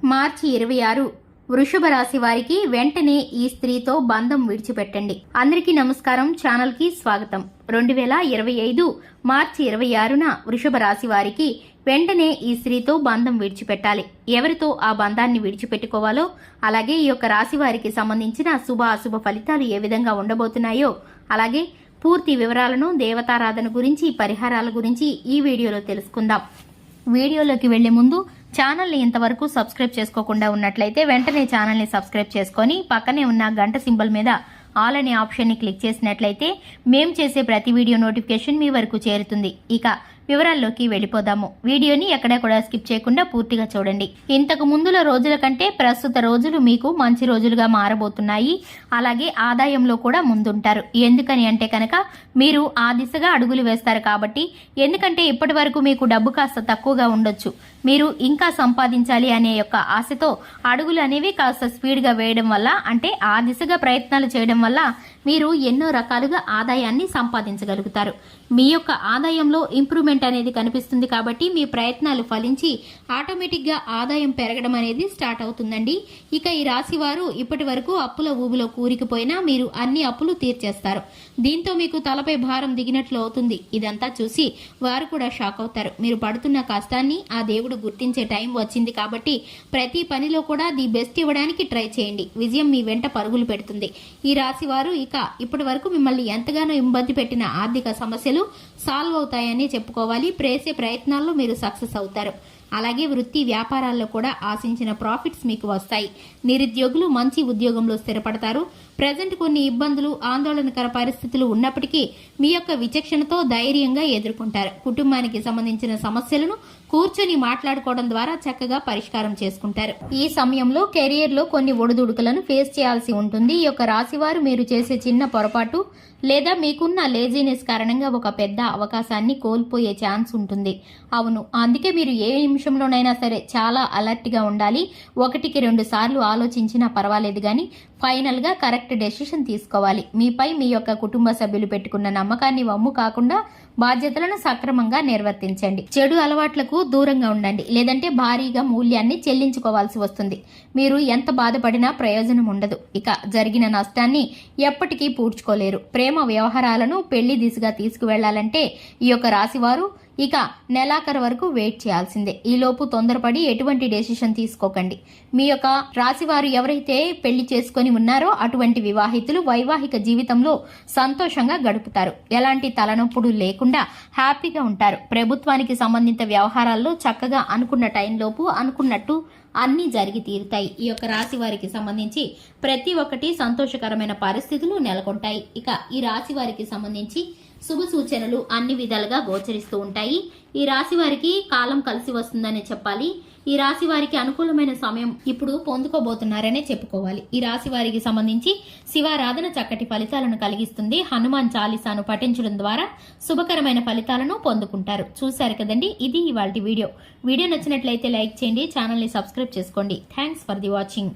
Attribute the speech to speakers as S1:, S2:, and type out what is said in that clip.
S1: మార్చి 26 వృషభ రాశి వారికి వెంటనే ఈ స్త్రీతో బంధం విడిచిపెట్టండి. అందరికీ నమస్కారం, ఛానల్ కి స్వాగతం. 2025 మార్చి 26న వృషభ రాశి వారికి వెంటనే ఈ స్త్రీతో బంధం విడిచిపెట్టాలి. ఎవరితో ఆ బంధాన్ని విడిచిపెట్టుకోవాలో, అలాగే ఈ యొక్క రాశి వారికి సంబంధించిన శుభ అశుభ ఫలితాలు ఏ విధంగా ఉండబోతున్నాయో, అలాగే పూర్తి వివరాలను, దేవతారాధన గురించి, పరిహారాల గురించి ఈ వీడియోలో తెలుసుకుందాం. వీడియోలోకి వెళ్లే ముందు ఛానల్ని ఇంతవరకు సబ్స్క్రైబ్ చేసుకోకుండా ఉన్నట్లయితే వెంటనే ఛానల్ని సబ్స్క్రైబ్ చేసుకొని పక్కనే ఉన్న గంట సింబల్ మీద ఆల్ అనే ఆప్షన్ని క్లిక్ చేసినట్లయితే మేము చేసే ప్రతి వీడియో నోటిఫికేషన్ మీ వరకు చేరుతుంది. ఇక వివరాల్లోకి వెళ్ళిపోదాము. వీడియోని ఎక్కడా కూడా స్కిప్ చేయకుండా పూర్తిగా చూడండి. ఇంతకు ముందుల రోజుల కంటే ప్రస్తుత రోజులు మీకు మంచి రోజులుగా మారబోతున్నాయి. అలాగే ఆదాయంలో కూడా ముందుంటారు. ఎందుకని అంటే కనుక మీరు ఆ దిశగా అడుగులు వేస్తారు కాబట్టి. ఎందుకంటే ఇప్పటి వరకు మీకు డబ్బు కాస్త తక్కువగా ఉండొచ్చు. మీరు ఇంకా సంపాదించాలి అనే యొక్క ఆశతో అడుగులు అనేవి కాస్త స్పీడ్గా వేయడం వల్ల, అంటే ఆ దిశగా ప్రయత్నాలు చేయడం వల్ల మీరు ఎన్నో రకాలుగా ఆదాయాన్ని సంపాదించగలుగుతారు. మీ యొక్క ఆదాయంలో ఇంప్రూవ్మెంట్ అనేది కనిపిస్తుంది కాబట్టి మీ ప్రయత్నాలు ఫలించి ఆటోమేటిక్గా ఆదాయం పెరగడం అనేది స్టార్ట్ అవుతుందండి. ఇక ఈ రాశి వారు ఇప్పటి వరకు అప్పుల ఊబిలో కూరికిపోయినా మీరు అన్ని అప్పులు తీర్చేస్తారు. దీంతో మీకు తలపై భారం దిగినట్లు అవుతుంది. ఇదంతా చూసి వారు కూడా షాక్ అవుతారు. మీరు పడుతున్న కష్టాన్ని ఆ దేవుడు గుర్తించే టైం వచ్చింది కాబట్టి ప్రతి పనిలో కూడా ది బెస్ట్ ఇవ్వడానికి ట్రై చేయండి. విజయం మీ వెంట పరుగులు పెడుతుంది. ఈ రాశి వారు ఇక ఇప్పటి వరకు మిమ్మల్ని ఎంతగానో ఇబ్బంది పెట్టిన ఆర్థిక సమస్యలు సాల్వ్ అవుతాయని చెప్పుకోవాలి. చేసే ప్రయత్నాల్లో మీరు సక్సెస్ అవుతారు. అలాగే వృత్తి వ్యాపారాల్లో కూడా ఆశించిన ప్రాఫిట్స్ మీకు వస్తాయి. నిరుద్యోగులు మంచి ఉద్యోగంలో స్థిరపడతారు. ప్రజెంట్ కొన్ని ఇబ్బందులు, ఆందోళనకర పరిస్థితులు ఉన్నప్పటికీ మీ యొక్క విచక్షణతో ధైర్యంగా ఎదుర్కొంటారు. కుటుంబానికి సంబంధించిన సమస్యలను కూర్చొని మాట్లాడుకోవడం ద్వారా చక్కగా పరిష్కారం చేసుకుంటారు. ఈ సమయంలో కెరియర్ లో కొన్ని ఒడిదుడుకులను ఫేస్ చేయాల్సి ఉంటుంది. ఈ యొక్క రాశివారు మీరు చేసే చిన్న పొరపాటు లేదా మీకున్న లేజీనెస్ కారణంగా ఒక పెద్ద అవకాశాన్ని కోల్పోయే ఛాన్స్ ఉంటుంది. అవును, అందుకే మీరు ఏ నిమిషంలోనైనా సరే చాలా అలర్ట్ గా ఉండాలి. 1-2 సార్లు ఆలోచించినా పర్వాలేదు, కానీ ఫైనల్ గా కరెక్ట్ డెసిషన్ తీసుకోవాలి. మీపై మీ యొక్క కుటుంబ సభ్యులు పెట్టుకున్న నమ్మకాన్ని వమ్ము కాకుండా బాధ్యతలను సక్రమంగా నిర్వర్తించండి. చెడు అలవాట్లకు దూరంగా ఉండండి, లేదంటే భారీగా మూల్యాన్ని చెల్లించుకోవాల్సి వస్తుంది. మీరు ఎంత బాధపడినా ప్రయోజనం ఉండదు. ఇక జరిగిన నష్టాన్ని ఎప్పటికీ పూడ్చుకోలేరు. ప్రేమ వ్యవహారాలను పెళ్లి దిశగా తీసుకువెళ్లాలంటే ఈ యొక్క రాశివారు ఇక నెలాఖరు వరకు వెయిట్ చేయాల్సిందే. ఈలోపు తొందరపడి ఎటువంటి డెసిషన్ తీసుకోకండి. మీ యొక్క రాశివారు ఎవరైతే పెళ్లి చేసుకుని ఉన్నారో అటువంటి వివాహితులు వైవాహిక జీవితంలో సంతోషంగా గడుపుతారు. ఎలాంటి తలనొప్పులు లేకుండా హ్యాపీగా ఉంటారు. ప్రభుత్వానికి సంబంధిత వ్యవహారాల్లో చక్కగా అనుకున్న టైంలోపు అనుకున్నట్టు అన్ని జరిగి తీరుతాయి. ఈ యొక్క రాశి వారికి సంబంధించి ప్రతి ఒక్కటి సంతోషకరమైన పరిస్థితులు నెలకొంటాయి. ఇక ఈ రాశి వారికి సంబంధించి శుభ సూచనలు అన్ని విధాలుగా గోచరిస్తూ ఉంటాయి. ఈ రాశి వారికి కాలం కలిసి వస్తుందనే చెప్పాలి. ఈ రాశి వారికి అనుకూలమైన సమయం ఇప్పుడు పొందుకోబోతున్నారనే చెప్పుకోవాలి. ఈ రాశి వారికి సంబంధించి శివారాధన చక్కటి ఫలితాలను కలిగిస్తుంది. హనుమాన్ చాలీసాను పఠించడం ద్వారా శుభకరమైన ఫలితాలను పొందుకుంటారు. చూశారు కదండి, ఇది ఇవాల్టి వీడియో. వీడియో నచ్చినట్లయితే లైక్ చేయండి, ఛానల్ని సబ్స్క్రైబ్ చేసుకోండి. Thanks for the watching.